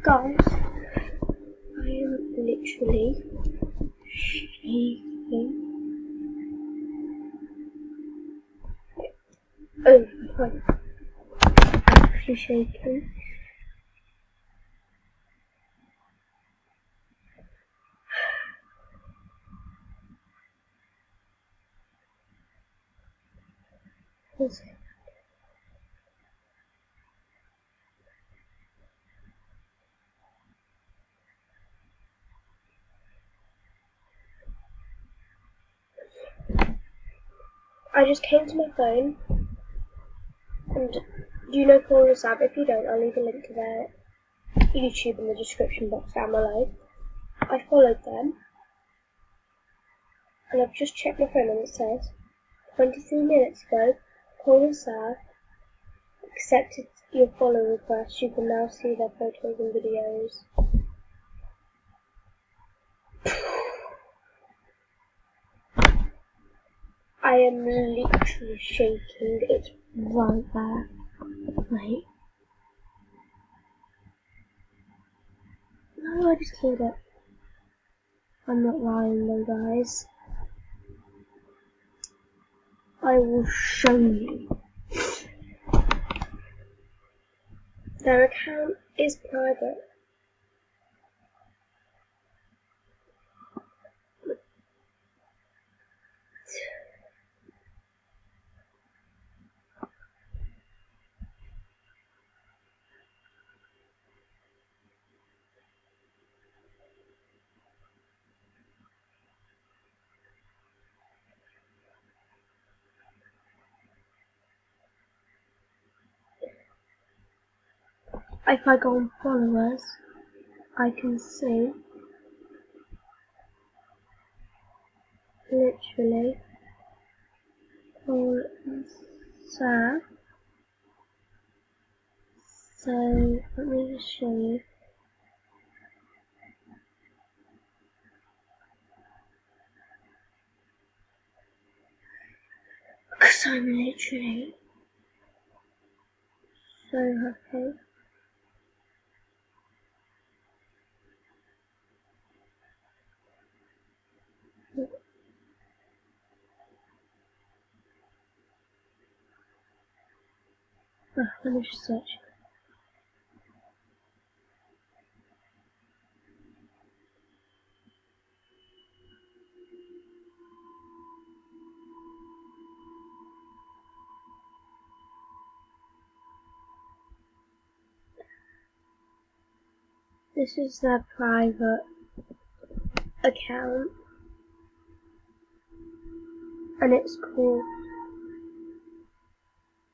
Guys, I am literally shaking. Oh, I'm actually shaking. I just came to my phone, and do you know Paul and Sab? If you don't, I'll leave a link to their YouTube in the description box down below. I followed them, and I've just checked my phone and it says 23 minutes ago, Paul and Sab accepted your follow request. You can now see their photos and videos. I am literally shaking. It's right there. Wait. No, I just cleared it. I'm not lying though, guys. I will show you. Their account is private. If I go on followers, I can see literally Paul and Sab. So let me just show you. Because I'm literally so happy. Oh, let me just search. This is their private account, and it's called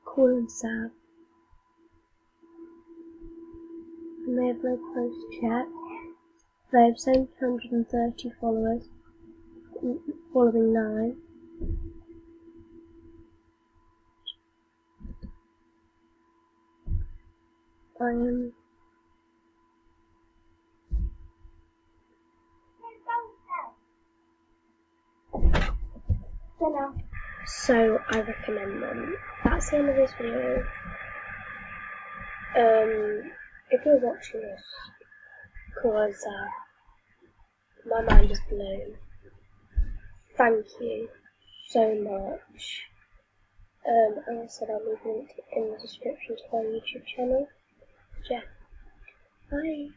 Paul and Sab. And they have no post yet. They have 730 followers, following 9. I am so I recommend them. That's the end of this video. If you're watching this, cause my mind is blown. Thank you so much. As I said, I'll leave a link in the description to my YouTube channel. Yeah. Bye.